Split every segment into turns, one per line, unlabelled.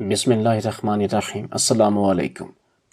بسم اللہ الرحمن الرحیم۔ السلام علیکم۔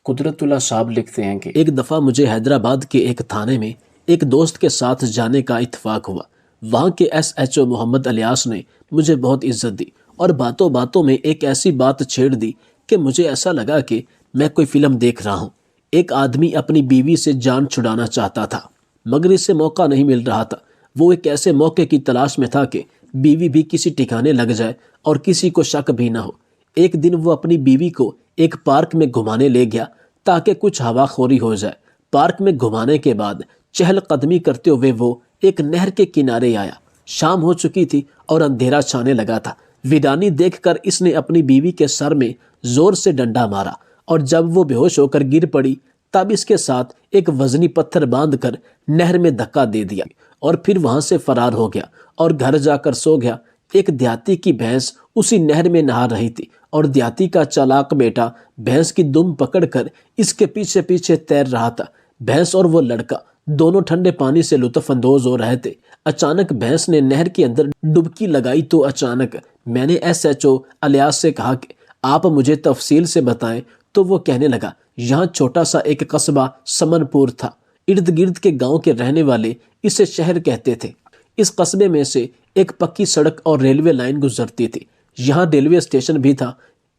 قدرت اللہ صاحب لکھتے ہیں کہ ایک دفعہ مجھے حیدرآباد کے ایک تھانے میں ایک دوست کے ساتھ جانے کا اتفاق ہوا۔ وہاں کے SHO محمد الیاس نے مجھے بہت عزت دی اور باتوں باتوں میں ایک ایسی بات چھیڑ دی کہ مجھے ایسا لگا کہ میں کوئی فلم دیکھ رہا ہوں۔ ایک آدمی اپنی بیوی سے جان چھڑانا چاہتا تھا مگر اسے موقع نہیں مل رہا تھا۔ وہ ایک ایسے موقع کی تلاش میں تھا کہ بیوی بھی کسی ٹھکانے لگ جائے اور کسی کو شک بھی نہ ہو۔ ایک دن وہ اپنی بیوی کو ایک پارک میں گھمانے لے گیا تاکہ کچھ ہوا خوری ہو جائے۔ پارک میں گھمانے کے بعد چہل قدمی کرتے ہوئے وہ ایک نہر کے کنارے آیا۔ شام ہو چکی تھی اور اندھیرا چھانے لگا تھا۔ ویرانی دیکھ کر اس نے اپنی بیوی کے سر میں زور سے ڈنڈا مارا اور جب وہ بے ہوش ہو کر گر پڑی تب اس کے ساتھ ایک وزنی پتھر باندھ کر نہر میں دھکا دے دیا اور پھر وہاں سے فرار ہو گیا اور گھر جا کر سو گیا۔ ایک دیہاتی کی بھینس اسی نہر میں نہا رہی تھی اور دیہاتی کا چالاک بیٹا بھینس کی دم پکڑ کر اس کے پیچھے پیچھے تیر رہا تھا۔ بھینس اور وہ لڑکا دونوں ٹھنڈے پانی سے لطف اندوز ہو رہے تھے۔ اچانک بھینس نے نہر کے اندر ڈبکی لگائی تو اچانک میں نے SHO الیاس سے کہا کہ آپ مجھے تفصیل سے بتائیں تو وہ کہنے لگا یہاں چھوٹا سا ایک قصبہ سمن پور تھا۔ ارد گرد کے گاؤں کے رہنے والے اسے شہر کہتے تھے۔ اس قصبے میں سے ایک پکی سڑک اور ریلوے لائن گزرتی تھی۔ یہاں ریلوے اسٹیشن بھی تھا۔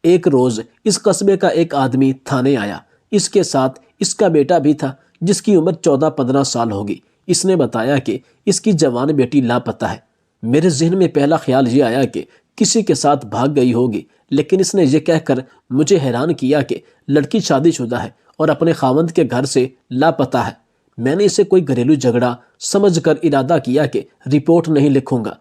ایک روز اس قصبے کا ایک آدمی تھانے آیا۔ اس کے ساتھ اس کا بیٹا بھی تھا جس کی عمر 14-15 سال ہوگی۔ اس نے بتایا کہ اس کی جوان بیٹی لاپتہ ہے۔ میرے ذہن میں پہلا خیال یہ آیا کہ کسی کے ساتھ بھاگ گئی ہوگی، لیکن اس نے یہ کہہ کر مجھے حیران کیا کہ لڑکی شادی شدہ ہے اور اپنے خاوند کے گھر سے لاپتہ ہے۔ میں نے اسے کوئی گھریلو جھگڑا سمجھ کر ارادہ کیا کہ رپورٹ نہیں لکھوں گا۔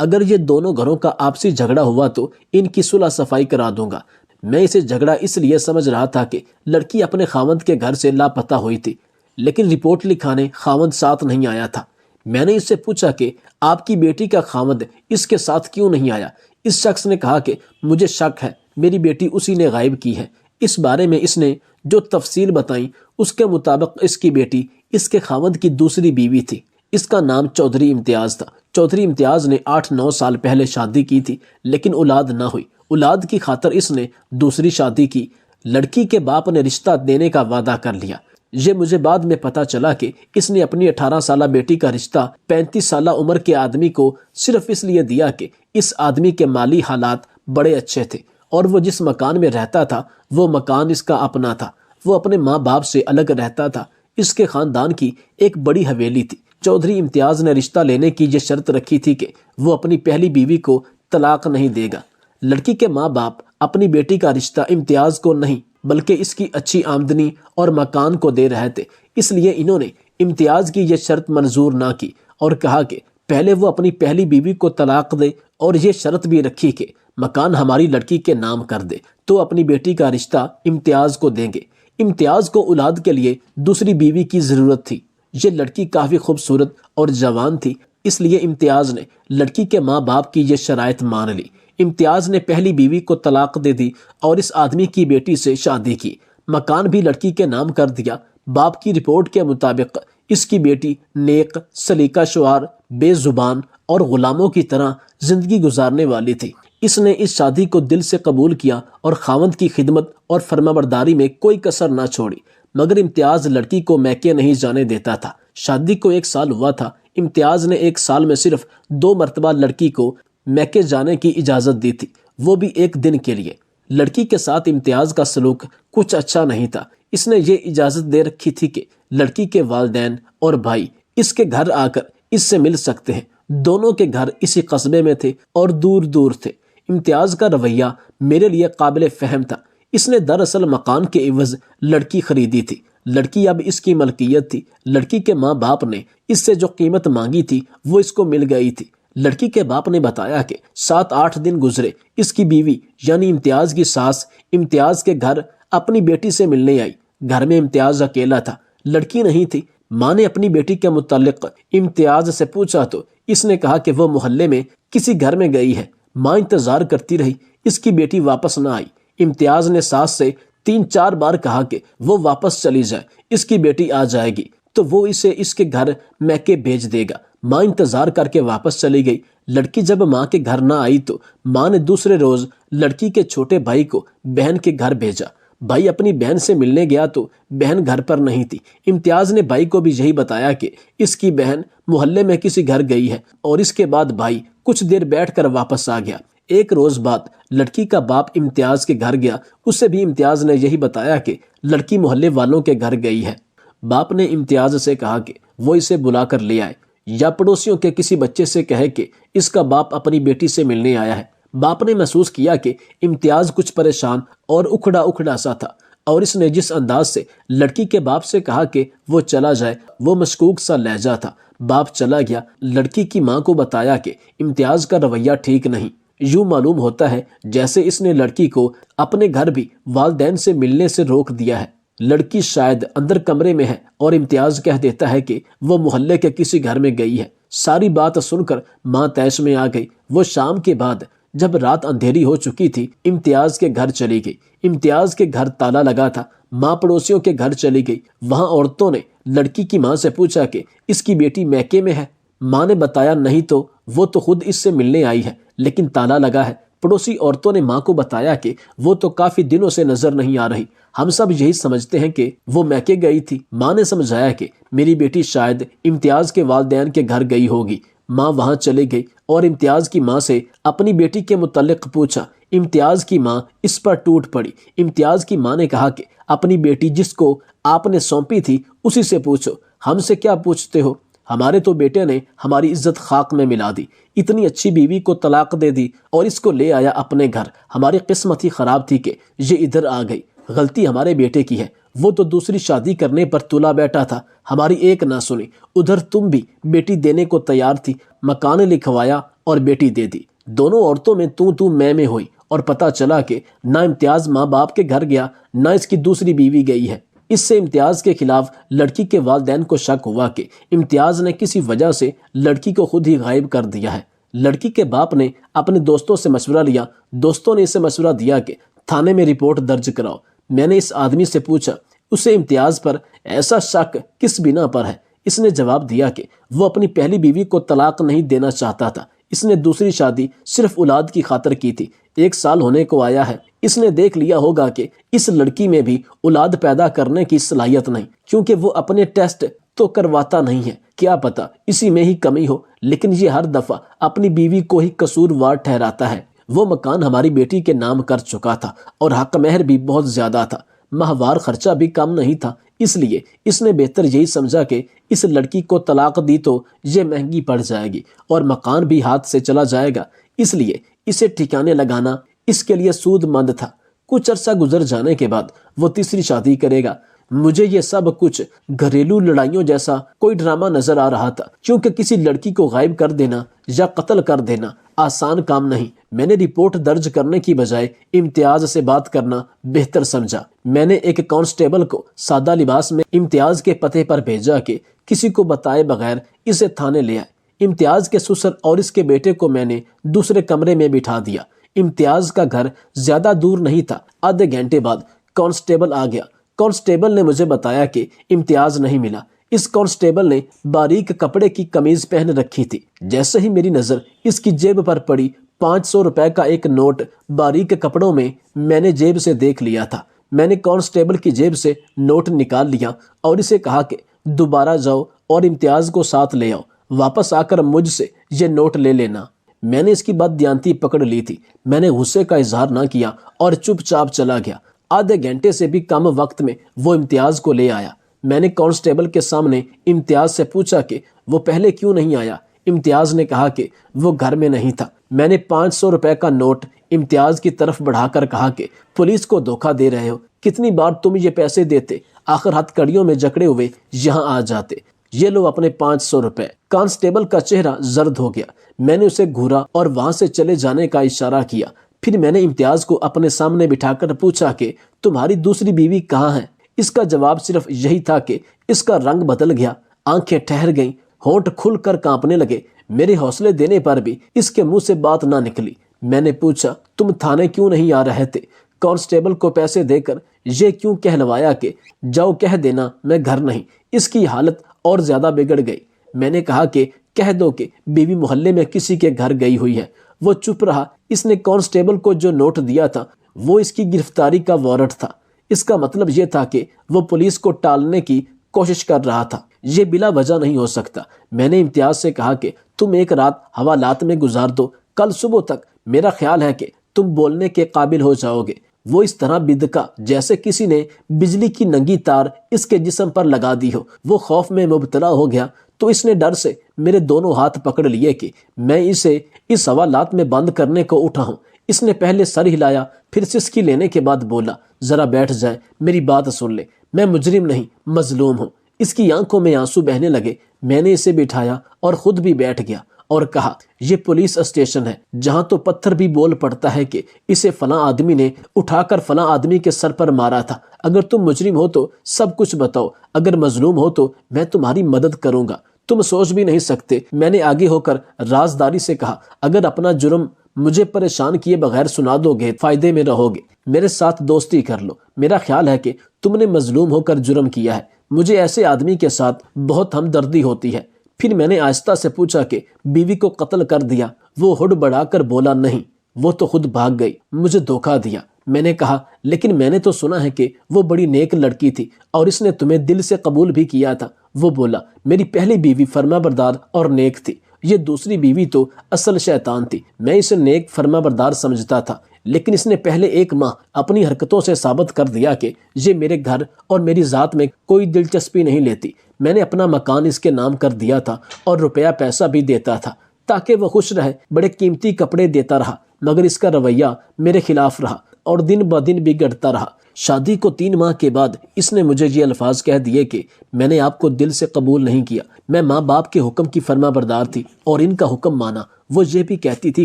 اگر یہ دونوں گھروں کا آپسی جھگڑا ہوا تو ان کی صلح صفائی کرا دوں گا۔ میں اسے جھگڑا اس لیے سمجھ رہا تھا کہ لڑکی اپنے خاوند کے گھر سے لاپتہ ہوئی تھی، لیکن رپورٹ لکھانے خاوند ساتھ نہیں آیا تھا۔ میں نے اس سے پوچھا کہ آپ کی بیٹی کا خاوند اس کے ساتھ کیوں نہیں آیا؟ اس شخص نے کہا کہ مجھے شک ہے میری بیٹی اسی نے غائب کی ہے۔ اس بارے میں اس نے جو تفصیل بتائیں اس کے مطابق اس کی بیٹی اس کے خاوند کی دوسری بیوی تھی۔ اس کا نام چودھری امتیاز تھا۔ چودھری امتیاز نے 8-9 سال پہلے شادی کی تھی لیکن اولاد نہ ہوئی۔ اولاد کی خاطر اس نے دوسری شادی کی۔ لڑکی کے باپ نے رشتہ دینے کا وعدہ کر لیا۔ یہ مجھے بعد میں پتہ چلا کہ اس نے اپنی 18 سالہ بیٹی کا رشتہ 35 سالہ عمر کے آدمی کو صرف اس لیے دیا کہ اس آدمی کے مالی حالات بڑے اچھے تھے اور وہ جس مکان میں رہتا تھا وہ مکان اس کا اپنا تھا۔ وہ اپنے ماں باپ سے الگ رہتا تھا۔ اس کے خاندان کی ایک بڑی حویلی تھی۔ چودھری امتیاز نے رشتہ لینے کی یہ شرط رکھی تھی کہ وہ اپنی پہلی بیوی کو طلاق نہیں دے گا۔ لڑکی کے ماں باپ اپنی بیٹی کا رشتہ امتیاز کو نہیں بلکہ اس کی اچھی آمدنی اور مکان کو دے رہے تھے، اس لیے انہوں نے امتیاز کی یہ شرط منظور نہ کی اور کہا کہ پہلے وہ اپنی پہلی بیوی کو طلاق دے اور یہ شرط بھی رکھی کہ مکان ہماری لڑکی کے نام کر دے تو اپنی بیٹی کا رشتہ امتیاز کو دیں گے۔ امتیاز کو اولاد کے لیے دوسری بیوی کی ضرورت تھی۔ یہ لڑکی کافی خوبصورت اور جوان تھی، اس لیے امتیاز نے لڑکی کے ماں باپ کی یہ شرائط مان لی۔ امتیاز نے پہلی بیوی کو طلاق دے دی اور اس آدمی کی بیٹی سے شادی کی۔ مکان بھی لڑکی کے نام کر دیا۔ باپ کی رپورٹ کے مطابق اس کی بیٹی نیک، سلیقہ شعار، بے زبان اور غلاموں کی طرح زندگی گزارنے والی تھی۔ اس نے اس شادی کو دل سے قبول کیا اور خاوند کی خدمت اور فرمانبرداری میں کوئی کسر نہ چھوڑی، مگر امتیاز لڑکی کو میکے نہیں جانے دیتا تھا۔ شادی کو 1 سال ہوا تھا۔ امتیاز نے 1 سال میں صرف 2 مرتبہ لڑکی کو میکے جانے کی اجازت دی تھی، وہ بھی 1 دن کے لیے۔ لڑکی کے ساتھ امتیاز کا سلوک کچھ اچھا نہیں تھا۔ اس نے یہ اجازت دے رکھی تھی کہ لڑکی کے والدین اور بھائی اس کے گھر آ کر اس سے مل سکتے ہیں۔ دونوں کے گھر اسی قصبے میں تھے اور دور دور تھے۔ امتیاز کا رویہ میرے لیے قابل فہم تھا۔ اس نے دراصل مکان کے عوض لڑکی خریدی تھی۔ لڑکی اب اس کی ملکیت تھی۔ لڑکی کے ماں باپ نے اس سے جو قیمت مانگی تھی وہ اس کو مل گئی تھی۔ لڑکی کے باپ نے بتایا کہ 7-8 دن گزرے، اس کی بیوی یعنی امتیاز کی ساس امتیاز کے گھر اپنی بیٹی سے ملنے آئی۔ گھر میں امتیاز اکیلا تھا، لڑکی نہیں تھی۔ ماں نے اپنی بیٹی کے متعلق امتیاز سے پوچھا تو اس نے کہا کہ وہ محلے میں کسی گھر میں گئی ہے۔ ماں انتظار کرتی رہی، اس کی بیٹی واپس نہ آئی۔ امتیاز نے ساس سے 3-4 بار کہا کہ وہ واپس چلی جائے، اس کی بیٹی آ جائے گی تو وہ اسے اس کے گھر میکے بھیج دے گا۔ ماں انتظار کر کے واپس چلی گئی، لڑکی جب ماں کے گھر نہ آئی تو ماں نے دوسرے روز لڑکی کے چھوٹے بھائی کو بہن کے گھر بھیجا۔ بھائی اپنی بہن سے ملنے گیا تو بہن گھر پر نہیں تھی۔ امتیاز نے بھائی کو بھی یہی بتایا کہ اس کی بہن محلے میں کسی گھر گئی ہے، اور اس کے بعد بھائی کچھ دیر بیٹھ کر واپس آ گیا۔ ایک روز بعد لڑکی کا باپ امتیاز کے گھر گیا، اسے بھی امتیاز نے یہی بتایا کہ لڑکی محلے والوں کے گھر گئی ہے۔ باپ نے امتیاز سے کہا کہ وہ اسے بلا کر لے آئے، یا پڑوسیوں کے کسی بچے سے کہے کہ اس کا باپ اپنی بیٹی سے ملنے آیا ہے۔ باپ نے محسوس کیا کہ امتیاز کچھ پریشان اور اکھڑا اکھڑا سا تھا، اور اس نے جس انداز سے لڑکی کے باپ سے کہا کہ وہ چلا جائے، وہ مشکوک سا لہجہ تھا۔ باپ چلا گیا، لڑکی کی ماں کو بتایا کہ امتیاز کا رویہ ٹھیک نہیں، یوں معلوم ہوتا ہے جیسے اس نے لڑکی کو اپنے گھر بھی والدین سے ملنے سے روک دیا ہے۔ لڑکی شاید اندر کمرے میں ہے اور امتیاز کہہ دیتا ہے کہ وہ محلے کے کسی گھر میں گئی ہے۔ ساری بات سن کر ماں طیش میں آ گئی۔ وہ شام کے بعد جب رات اندھیری ہو چکی تھی، امتیاز کے گھر چلی گئی۔ امتیاز کے گھر تالا لگا تھا۔ ماں پڑوسیوں کے گھر چلی گئی۔ وہاں عورتوں نے لڑکی کی ماں سے پوچھا کہ اس کی بیٹی میکے میں ہے۔ ماں نے بتایا نہیں تو وہ تو خود اس سے ملنے آئی ہے، لیکن تالا لگا ہے۔ پڑوسی عورتوں نے ماں کو بتایا کہ وہ تو کافی دنوں سے نظر نہیں آ رہی، ہم سب یہی سمجھتے ہیں کہ وہ میکے گئی تھی۔ ماں نے سمجھایا کہ میری بیٹی شاید امتیاز کے والدین کے گھر گئی ہوگی۔ ماں وہاں چلی گئی اور امتیاز کی ماں سے اپنی بیٹی کے متعلق پوچھا۔ امتیاز کی ماں اس پر ٹوٹ پڑی۔ امتیاز کی ماں نے کہا کہ اپنی بیٹی جس کو آپ نے سونپی تھی اسی سے پوچھو، ہم سے کیا پوچھتے ہو؟ ہمارے تو بیٹے نے ہماری عزت خاک میں ملا دی، اتنی اچھی بیوی کو طلاق دے دی اور اس کو لے آیا اپنے گھر۔ ہماری قسمت ہی خراب تھی کہ یہ ادھر آ گئی۔ غلطی ہمارے بیٹے کی ہے، وہ تو دوسری شادی کرنے پر تلا بیٹھا تھا، ہماری ایک نہ سنی۔ ادھر تم بھی بیٹی دینے کو تیار تھی، مکان لکھوایا اور بیٹی دے دی۔ دونوں عورتوں میں تو میں ہوئی، اور پتہ چلا کہ نہ امتیاز ماں باپ کے گھر گیا، نہ اس کی دوسری بیوی گئی ہے۔ اس سے امتیاز کے خلاف لڑکی کے والدین کو شک ہوا کہ امتیاز نے کسی وجہ سے لڑکی کو خود ہی غائب کر دیا ہے۔ لڑکی کے باپ نے اپنے دوستوں سے مشورہ لیا۔ دوستوں نے اسے مشورہ دیا کہ تھانے میں رپورٹ درج کراؤ۔ میں نے اس آدمی سے پوچھا اسے امتیاز پر ایسا شک کس بنا پر ہے؟ اس نے جواب دیا کہ وہ اپنی پہلی بیوی کو طلاق نہیں دینا چاہتا تھا، اس نے دوسری شادی صرف اولاد کی خاطر کی تھی۔ 1 سال ہونے کو آیا ہے، اس نے دیکھ لیا ہوگا کہ اس لڑکی میں بھی اولاد پیدا کرنے کی صلاحیت نہیں، کیونکہ وہ اپنے ٹیسٹ تو کرواتا نہیں ہے۔ کیا پتا اسی میں ہی کمی ہو، لیکن یہ ہر دفعہ اپنی بیوی کو ہی قصوروار ٹھہراتا ہے۔ وہ مکان ہماری بیٹی کے نام کر چکا تھا اور حق مہر بھی بہت زیادہ تھا، ماہوار خرچہ بھی کم نہیں تھا، اس لیے اس نے بہتر یہی سمجھا کہ اس لڑکی کو طلاق دی تو یہ مہنگی پڑ جائے گی اور مکان بھی ہاتھ سے چلا جائے گا، اس لیے اسے ٹھکانے لگانا اس کے لیے سود مند تھا۔ کچھ عرصہ گزر جانے کے بعد وہ تیسری شادی کرے گا۔ مجھے یہ سب کچھ گھریلو لڑائیوں جیسا کوئی ڈرامہ نظر آ رہا تھا، کیونکہ کسی لڑکی کو غائب کر دینا یا قتل کر دینا آسان کام نہیں۔ میں نے رپورٹ درج کرنے کی بجائے امتیاز سے بات کرنا بہتر سمجھا۔ میں نے ایک کانسٹیبل کو سادہ لباس میں امتیاز کے پتے پر بھیجا کہ کسی کو بتائے بغیر اسے تھانے لے آئے۔ امتیاز کے سسر اور اس کے بیٹے کو میں نے دوسرے کمرے میں بٹھا دیا۔ امتیاز کا گھر زیادہ دور نہیں تھا۔ آدھے گھنٹے بعد کانسٹیبل آ گیا۔ کانسٹیبل نے مجھے بتایا کہ امتیاز نہیں ملا۔ اس کانسٹیبل نے باریک کپڑے کی قمیض پہن رکھی تھی۔ جیسے ہی میری نظر اس کی جیب پر پڑی، 500 روپے کا ایک نوٹ باریک کپڑوں میں نے جیب سے دیکھ لیا تھا۔ میں نے کانسٹیبل کی جیب سے نوٹ نکال لیا اور اسے کہا کہ دوبارہ جاؤ اور امتیاز کو ساتھ لے آؤ، واپس آ کر مجھ سے یہ نوٹ لے لینا۔ میں نے اس کی بددیانتی پکڑ لی تھی۔ میں نے غصے کا اظہار نہ کیا اور چپ چاپ چلا گیا۔ آدھے گھنٹے سے بھی کم وقت میں وہ امتیاز کو لے آیا۔ میں نے کانسٹیبل کے سامنے امتیاز سے پوچھا کہ وہ پہلے کیوں نہیں آیا۔ امتیاز نے کہا کہ وہ گھر میں نہیں تھا۔ میں نے 500 روپے کا نوٹ امتیاز کی طرف بڑھا کر کہا کہ پولیس کو دھوکہ دے رہے ہو، کتنی بار تم یہ پیسے دیتے، آخر ہتھ کڑیوں میں جکڑے ہوئے یہاں آ جاتے۔ یہ لو اپنے 500 روپے۔ کانسٹیبل کا چہرہ زرد ہو گیا۔ میں نے اسے گھورا اور وہاں سے چلے جانے کا اشارہ کیا۔ پھر میں نے امتیاز کو اپنے سامنے بٹھا کر پوچھا کہ تمہاری دوسری بیوی کہاں ہے؟ اس کا جواب صرف یہی تھا کہ اس کا رنگ بدل گیا، آنکھیں ٹھہر گئیں، ہونٹ کھل کر کانپنے لگے۔ میرے حوصلے دینے پر بھی اس کے منہ سے بات نہ نکلی۔ میں نے پوچھا تم تھانے کیوں نہیں آ رہے تھے؟ کانسٹیبل کو پیسے دے کر یہ کیوں کہلوایا کہ جاؤ کہہ دینا میں گھر نہیں۔ اس کی حالت اور زیادہ بگڑ گئی۔ میں نے کہا کہ کہہ دو کہ بیوی محلے میں کسی کے گھر گئی ہوئی ہے۔ وہ چپ رہا۔ اس نے کانسٹیبل کو جو نوٹ دیا تھا وہ اس کی گرفتاری کا وارنٹ تھا۔ اس کا مطلب یہ تھا کہ وہ پولیس کو ٹالنے کی کوشش کر رہا تھا۔ یہ بلا وجہ نہیں ہو سکتا۔ میں نے امتیاز سے کہا کہ تم ایک رات حوالات میں گزار دو، کل صبح تک میرا خیال ہے کہ تم بولنے کے قابل ہو جاؤ گے۔ وہ اس طرح بدکا جیسے کسی نے بجلی کی ننگی تار اس کے جسم پر لگا دی ہو۔ وہ خوف میں مبتلا ہو گیا تو اس نے ڈر سے میرے دونوں ہاتھ پکڑ لیے کہ میں اسے اس حوالات میں بند کرنے کو اٹھا ہوں۔ اس نے پہلے سر ہلایا، پھر سسکی لینے کے بعد بولا، ذرا بیٹھ جائے، میری بات سن لے، میں مجرم نہیں، مظلوم ہوں۔ اس کی آنکھوں میں آنسو بہنے لگے۔ میں نے اسے بٹھایا اور خود بھی بیٹھ گیا اور کہا، یہ پولیس اسٹیشن ہے جہاں تو پتھر بھی بول پڑتا ہے کہ اسے فلاں آدمی نے اٹھا کر فلاں آدمی کے سر پر مارا تھا۔ اگر تم مجرم ہو تو سب کچھ بتاؤ، اگر مظلوم ہو تو میں تمہاری مدد کروں گا۔ تم سوچ بھی نہیں سکتے، میں نے آگے ہو کر رازداری سے کہا، اگر اپنا جرم مجھے پریشان کیے بغیر سنا دو گے فائدے میں رہو گے، میرے ساتھ دوستی کر لو۔ میرا خیال ہے کہ تم نے مظلوم ہو کر جرم کیا ہے، مجھے ایسے آدمی کے ساتھ بہت ہمدردی ہوتی ہے۔ پھر میں نے آہستہ سے پوچھا کہ بیوی کو قتل کر دیا؟ وہ ہڈ بڑھا کر بولا، نہیں، وہ تو خود بھاگ گئی، مجھے دھوکہ دیا۔ میں نے کہا، لیکن میں نے تو سنا ہے کہ وہ بڑی نیک لڑکی تھی اور اس نے تمہیں دل سے قبول بھی کیا تھا۔ وہ بولا، میری پہلی بیوی فرما بردار اور نیک تھی، یہ دوسری بیوی تو اصل شیطان تھی۔ میں اسے نیک فرما بردار سمجھتا تھا، لیکن اس نے پہلے 1 ماہ اپنی حرکتوں سے ثابت کر دیا کہ یہ میرے گھر اور میری ذات میں کوئی دلچسپی نہیں لیتی۔ میں نے اپنا مکان اس کے نام کر دیا تھا اور روپیہ پیسہ بھی دیتا تھا تاکہ وہ خوش رہے، بڑے قیمتی کپڑے دیتا رہا، مگر اس کا رویہ میرے خلاف رہا اور دن بدن بگڑتا رہا۔ شادی کو 3 ماہ کے بعد اس نے مجھے یہ الفاظ کہہ دیے کہ میں نے آپ کو دل سے قبول نہیں کیا، میں ماں باپ کے حکم کی فرما بردار تھی اور ان کا حکم مانا۔ وہ یہ بھی کہتی تھی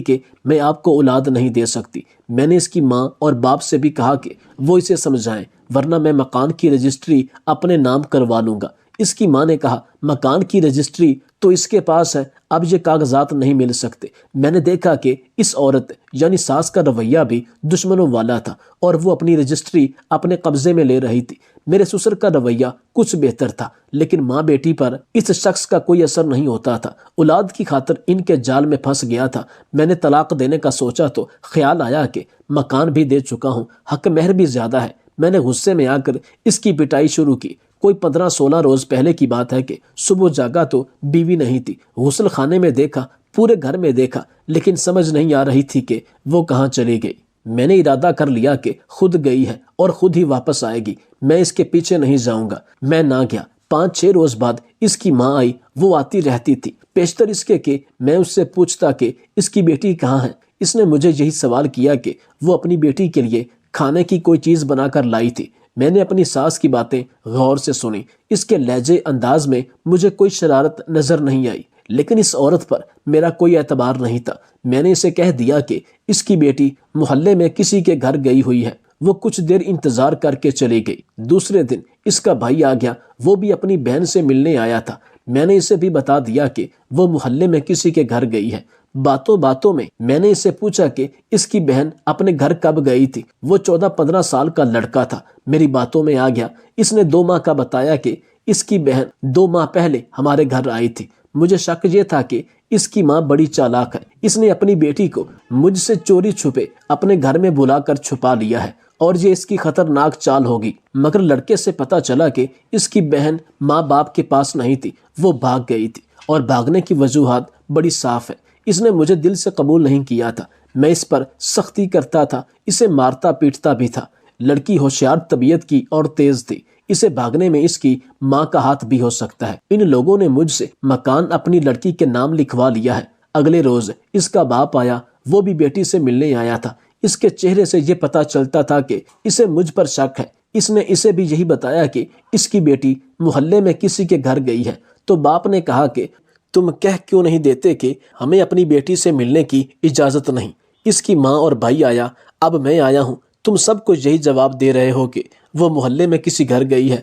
کہ میں آپ کو اولاد نہیں دے سکتی۔ میں نے اس کی ماں اور باپ سے بھی کہا کہ وہ اسے سمجھائیں، ورنہ میں مکان کی رجسٹری اپنے نام کروا لوں گا۔ اس کی ماں نے کہا، مکان کی رجسٹری تو اس کے پاس ہے، اب یہ کاغذات نہیں مل سکتے۔ میں نے دیکھا کہ اس عورت یعنی ساس کا رویہ بھی دشمنوں والا تھا اور وہ اپنی رجسٹری اپنے قبضے میں لے رہی تھی۔ میرے سسر کا رویہ کچھ بہتر تھا، لیکن ماں بیٹی پر اس شخص کا کوئی اثر نہیں ہوتا تھا۔ اولاد کی خاطر ان کے جال میں پھنس گیا تھا۔ میں نے طلاق دینے کا سوچا تو خیال آیا کہ مکان بھی دے چکا ہوں، حق مہر بھی زیادہ ہے۔ میں نے غصے میں آ کر اس کی پٹائی شروع کی۔ کوئی 15-16 روز پہلے کی بات ہے کہ صبح جاگا تو بیوی نہیں تھی۔ غسل خانے میں دیکھا، پورے گھر میں دیکھا، لیکن سمجھ نہیں آ رہی تھی کہ وہ کہاں چلی گئی۔ میں نے ارادہ کر لیا کہ خود گئی ہے اور خود ہی واپس آئے گی، میں اس کے پیچھے نہیں جاؤں گا۔ میں نہ گیا۔ 5-6 روز بعد اس کی ماں آئی۔ وہ آتی رہتی تھی، پیشتر اس کے کہ میں اس سے پوچھتا کہ اس کی بیٹی کہاں ہے۔ اس نے مجھے یہی سوال کیا کہ وہ اپنی بیٹی کے لیے کھانے کی کوئی چیز بنا کر لائی تھی۔ میں نے اپنی ساس کی باتیں غور سے سنی۔ اس کے لہجے انداز میں مجھے کوئی شرارت نظر نہیں آئی، لیکن اس عورت پر میرا کوئی اعتبار نہیں تھا۔ میں نے اسے کہہ دیا کہ اس کی بیٹی محلے میں کسی کے گھر گئی ہوئی ہے۔ وہ کچھ دیر انتظار کر کے چلی گئی۔ دوسرے دن اس کا بھائی آ گیا، وہ بھی اپنی بہن سے ملنے آیا تھا۔ میں نے اسے بھی بتا دیا کہ وہ محلے میں کسی کے گھر گئی ہے۔ باتوں باتوں میں نے اسے پوچھا کہ اس کی بہن اپنے گھر کب گئی تھی۔ وہ 14-15 سال کا لڑکا تھا، میری باتوں میں آ گیا۔ اس نے 2 ماہ کا بتایا کہ اس کی بہن 2 ماہ پہلے ہمارے گھر آئی تھی۔ مجھے شک یہ تھا کہ اس کی ماں بڑی چالاک ہے، اس نے اپنی بیٹی کو مجھ سے چوری چھپے اپنے گھر میں بلا کر چھپا لیا ہے اور یہ اس کی خطرناک چال ہوگی۔ مگر لڑکے سے پتہ چلا کہ اس کی بہن ماں باپ کے پاس نہیں تھی، وہ بھاگ گئی تھی اور بھاگنے کی وجوہات بڑی صاف ہے۔ اس نے مجھے دل سے قبول نہیں کیا تھا، میں اس پر سختی کرتا تھا، اسے مارتا پیٹتا بھی تھا۔ لڑکی ہوشیار طبیعت کی اور تیز تھی، اسے بھاگنے میں اس کی ماں کا ہاتھ بھی ہو سکتا ہے۔ ان لوگوں نے مجھ سے مکان اپنی لڑکی کے نام لکھوا لیا ہے۔ اگلے روز اس کا باپ آیا، وہ بھی بیٹی سے ملنے آیا تھا۔ اس کے چہرے سے یہ پتہ چلتا تھا کہ اسے مجھ پر شک ہے۔ اس نے اسے بھی یہی بتایا کہ اس کی بیٹی محلے میں کسی کے گھر گئی ہے۔ تو باپ نے کہا کہ تم کہہ کیوں نہیں دیتے کہ ہمیں اپنی بیٹی سے ملنے کی اجازت نہیں؟ اس کی ماں اور بھائی آیا، اب میں آیا ہوں، تم سب کو یہی جواب دے رہے ہو کہ وہ محلے میں کسی گھر گئی ہے،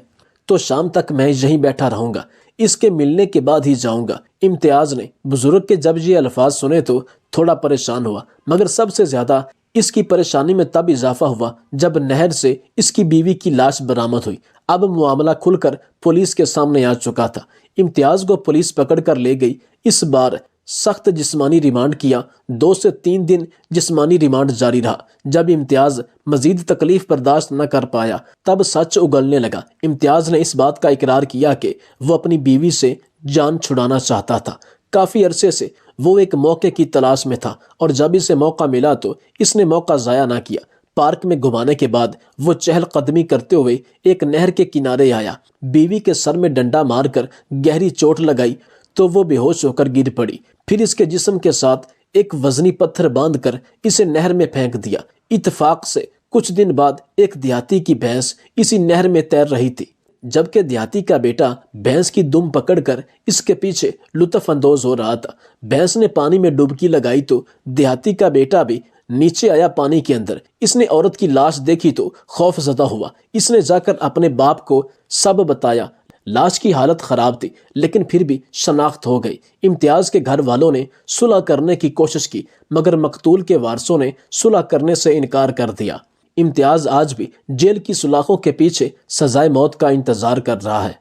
تو شام تک میں یہیں بیٹھا رہوں گا، اس کے ملنے کے بعد ہی جاؤں گا۔ امتیاز نے بزرگ کے جب یہ الفاظ سنے تو تھوڑا پریشان ہوا، مگر سب سے زیادہ اس کی پریشانی میں تب اضافہ ہوا جب نہر سے اس کی بیوی کی لاش برآمد ہوئی۔ اب معاملہ کھل کر پولیس کے سامنے آ چکا تھا۔ امتیاز کو پولیس پکڑ کر لے گئی۔ اس بار سخت جسمانی ریمانڈ کیا۔ 2 سے 3 دن جسمانی ریمانڈ جاری رہا۔ جب امتیاز مزید تکلیف برداشت نہ کر پایا تب سچ اگلنے لگا۔ امتیاز نے اس بات کا اقرار کیا کہ وہ اپنی بیوی سے جان چھڑانا چاہتا تھا۔ کافی عرصے سے وہ ایک موقع کی تلاش میں تھا اور جب اسے موقع ملا تو اس نے موقع ضائع نہ کیا۔ پارک میں گھمانے کے بعد وہ چہل قدمی کرتے ہوئے ایک نہر کے کنارے آیا۔ بیوی کے سر میں ڈنڈا مار کر گہری چوٹ لگائی تو وہ بے ہوش ہو کر گر پڑی۔ پھر اس کے جسم کے ساتھ ایک وزنی پتھر باندھ کر اسے نہر میں پھینک دیا۔ اتفاق سے کچھ دن بعد ایک دیہاتی کی بھینس اسی نہر میں تیر رہی تھی، جبکہ دیہاتی کا بیٹا بھینس کی دم پکڑ کر اس کے پیچھے لطف اندوز ہو رہا تھا۔ بھینس نے پانی میں ڈبکی لگائی تو دیہاتی کا بیٹا بھی نیچے آیا پانی کے اندر۔ اس نے عورت کی لاش دیکھی تو خوف زدہ ہوا۔ اس نے جا کر اپنے باپ کو سب بتایا۔ لاش کی حالت خراب تھی لیکن پھر بھی شناخت ہو گئی۔ امتیاز کے گھر والوں نے صلح کرنے کی کوشش کی مگر مقتول کے وارثوں نے صلح کرنے سے انکار کر دیا۔ امتیاز آج بھی جیل کی سلاخوں کے پیچھے سزائے موت کا انتظار کر رہا ہے۔